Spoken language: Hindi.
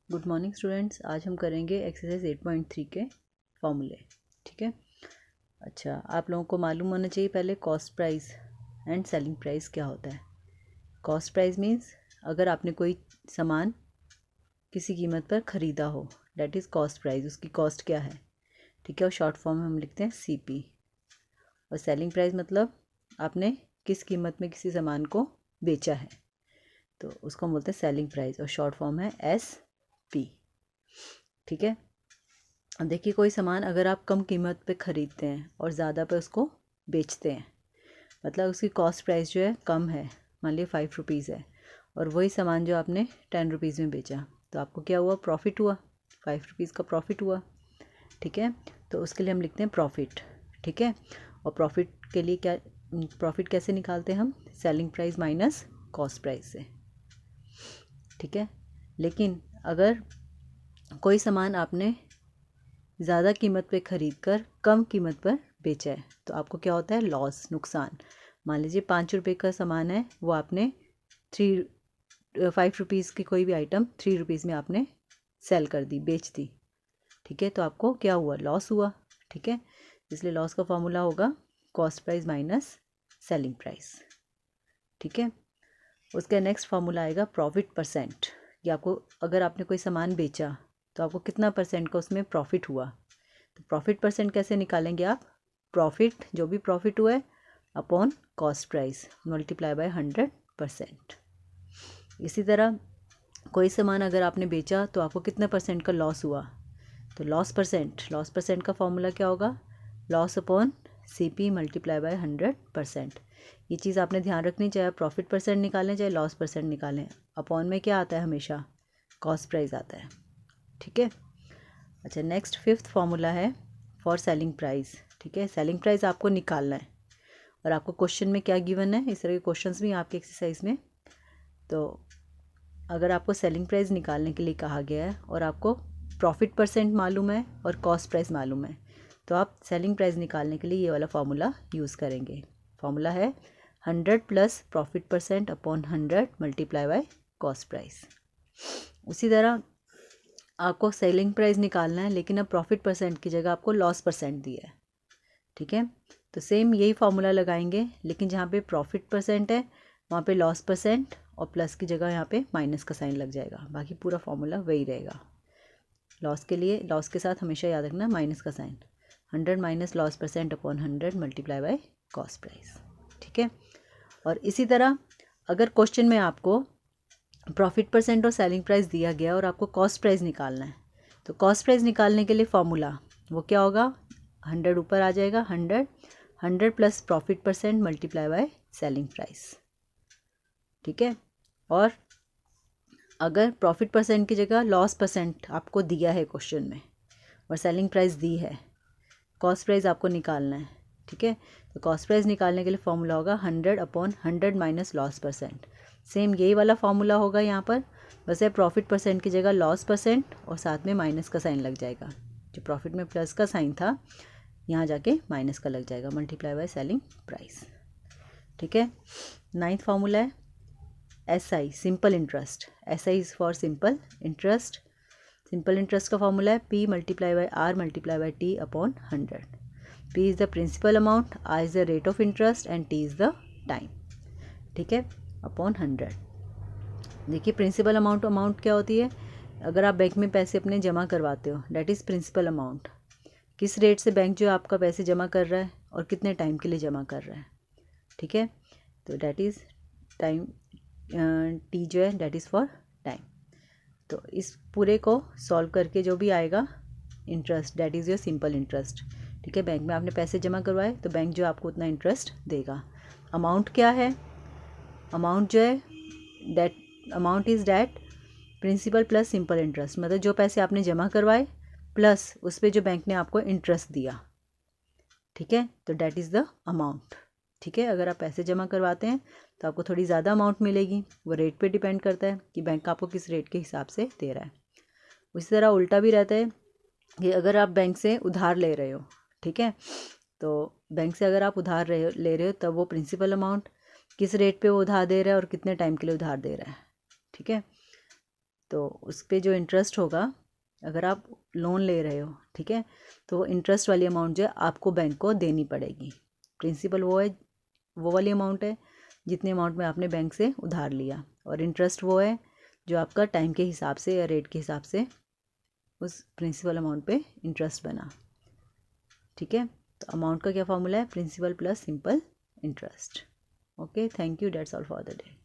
Good morning students. आज हम करेंगे एक्सरसाइज 8.3 के फॉर्मूले। ठीक है। अच्छा, आप लोगों को मालूम होना चाहिए पहले cost price and selling price क्या होता है। कॉस्ट प्राइस मीन्स अगर आपने कोई सामान किसी कीमत पर ख़रीदा हो, डैट इज़ कॉस्ट प्राइस, उसकी कॉस्ट क्या है। ठीक है। और शॉर्ट फॉर्म में हम लिखते हैं CP। और सेलिंग प्राइस मतलब आपने किस कीमत में किसी सामान को बेचा है, तो उसको हम बोलते हैं सेलिंग प्राइस, और शॉर्ट फॉर्म है SP। ठीक है। अब देखिए, कोई सामान अगर आप कम कीमत पे ख़रीदते हैं और ज़्यादा पे उसको बेचते हैं, मतलब उसकी कॉस्ट प्राइस जो है कम है, मान लीजिए 5 रुपीज़ है, और वही सामान जो आपने 10 रुपीज़ में बेचा, तो आपको क्या हुआ, प्रॉफिट हुआ, 5 रुपीज़ का प्रॉफिट हुआ। ठीक है। तो उसके लिए हम लिखते हैं प्रॉफिट। ठीक है। और प्रॉफिट के लिए क्या, प्रॉफिट कैसे निकालते हैं हम, selling price minus cost price से। ठीक है। लेकिन अगर कोई सामान आपने ज़्यादा कीमत पे ख़रीद कर कम कीमत पर बेचा है, तो आपको क्या होता है, लॉस, नुकसान। मान लीजिए 5 रुपये का सामान है, वो आपने 5 रुपीज़ की कोई भी आइटम 3 रुपीज़ में आपने सेल कर दी, बेच दी। ठीक है। तो आपको क्या हुआ, लॉस हुआ। ठीक है। इसलिए लॉस का फॉर्मूला होगा cost price minus selling price. ठीक है। उसका नेक्स्ट फार्मूला आएगा प्रॉफिट परसेंट। कि आपको, अगर आपने कोई सामान बेचा तो आपको कितना परसेंट का उसमें प्रॉफिट हुआ। तो प्रॉफिट परसेंट कैसे निकालेंगे आप, प्रॉफिट, जो भी प्रॉफिट हुआ है upon cost price multiply by 100%। इसी तरह कोई सामान अगर आपने बेचा तो आपको कितना परसेंट का लॉस हुआ, तो लॉस परसेंट का फॉर्मूला क्या होगा, loss upon CP multiply by 100%। ये चीज़ आपने ध्यान रखनी, चाहे आप प्रॉफिट परसेंट निकालें चाहे लॉस परसेंट निकालें, अपॉन में क्या आता है, हमेशा कॉस्ट प्राइस आता है। ठीक है। अच्छा, नेक्स्ट 5th फॉर्मूला है फॉर सेलिंग प्राइस। ठीक है। सेलिंग प्राइस आपको निकालना है, और आपको क्वेश्चन में क्या गिवन है, इस तरह के क्वेश्चंस भी आपके एक्सरसाइज में। तो अगर आपको सेलिंग प्राइस निकालने के लिए कहा गया है और आपको प्रॉफिट परसेंट मालूम है और कॉस्ट प्राइस मालूम है, तो आप सेलिंग प्राइस निकालने के लिए ये वाला फार्मूला यूज़ करेंगे। फार्मूला है 100 plus profit percent upon 100 multiply by cost price. उसी तरह आपको सेलिंग प्राइस निकालना है, लेकिन अब प्रॉफिट परसेंट की जगह आपको लॉस परसेंट दिया है। ठीक है। तो सेम यही फार्मूला लगाएंगे, लेकिन जहाँ पे प्रॉफिट परसेंट है वहाँ पे लॉस परसेंट, और प्लस की जगह यहाँ पे माइनस का साइन लग जाएगा। बाकी पूरा फार्मूला वही रहेगा। लॉस के लिए, लॉस के साथ हमेशा याद रखना माइनस का sign, 100 minus loss percent upon 100 multiply by cost price. ठीक है। और इसी तरह अगर क्वेश्चन में आपको प्रॉफिट परसेंट और सेलिंग प्राइस दिया गया और आपको कॉस्ट प्राइस निकालना है, तो कॉस्ट प्राइस निकालने के लिए फॉर्मूला वो क्या होगा, 100 ऊपर आ जाएगा, 100 plus profit percent multiply by selling price. ठीक है। और अगर प्रॉफिट परसेंट की जगह लॉस परसेंट आपको दिया है क्वेश्चन में, और सेलिंग प्राइस दी है, कॉस्ट प्राइस आपको निकालना है। ठीक है। तो कॉस्ट प्राइस निकालने के लिए फॉर्मूला होगा 100 upon 100 minus loss percent. Same यही वाला फॉर्मूला होगा यहाँ पर, बस है प्रॉफिट परसेंट की जगह लॉस परसेंट और साथ में माइनस का साइन लग जाएगा। जो प्रॉफिट में प्लस का साइन था, यहाँ जाके माइनस का लग जाएगा, मल्टीप्लाई बाय सेलिंग प्राइस। ठीक है। 9th फार्मूला है SI, simple interest. SI is for simple interest. Simple interest का फॉर्मूला है P multiply by R multiply by T upon 100। P is the principal amount, R is the rate of interest and T is the time. ठीक है। अपॉन 100। देखिए, प्रिंसिपल अमाउंट क्या होती है, अगर आप बैंक में पैसे अपने जमा करवाते हो, डैट इज़ प्रिंसिपल अमाउंट। किस रेट से बैंक जो आपका पैसे जमा कर रहा है और कितने टाइम के लिए जमा कर रहा है। ठीक है। तो डैट इज़ टाइम, T जो है डैट इज़ फॉर टाइम। तो इस पूरे को सॉल्व करके जो भी आएगा interest, that is your simple interest. ठीक है। बैंक में आपने पैसे जमा करवाए तो बैंक जो आपको उतना इंटरेस्ट देगा। अमाउंट क्या है, अमाउंट जो है, that amount is that principal plus simple interest, मतलब जो पैसे आपने जमा करवाए प्लस उस पर जो बैंक ने आपको इंटरेस्ट दिया। ठीक है। तो डैट इज़ द अमाउंट। ठीक है। अगर आप पैसे जमा करवाते हैं तो आपको थोड़ी ज़्यादा अमाउंट मिलेगी, वो रेट पे डिपेंड करता है कि बैंक आपको किस रेट के हिसाब से दे रहा है। उसी तरह उल्टा भी रहता है कि अगर आप बैंक से उधार ले रहे हो, ठीक है, तो बैंक से अगर आप उधार ले रहे हो तब वो प्रिंसिपल अमाउंट, किस रेट पे वो उधार दे रहा है और कितने टाइम के लिए उधार दे रहा है। ठीक है। तो उस पर जो इंटरेस्ट होगा, अगर आप लोन ले रहे हो, ठीक है, तो वो इंटरेस्ट वाली अमाउंट जो है आपको बैंक को देनी पड़ेगी। प्रिंसिपल वो वाली अमाउंट है जितने अमाउंट में आपने बैंक से उधार लिया, और इंटरेस्ट वो है जो आपका टाइम के हिसाब से या रेट के हिसाब से उस प्रिंसिपल अमाउंट पे इंटरेस्ट बना। ठीक है, तो अमाउंट का क्या फॉर्मूला है? Principal plus simple interest. Okay, thank you, that's all for the day.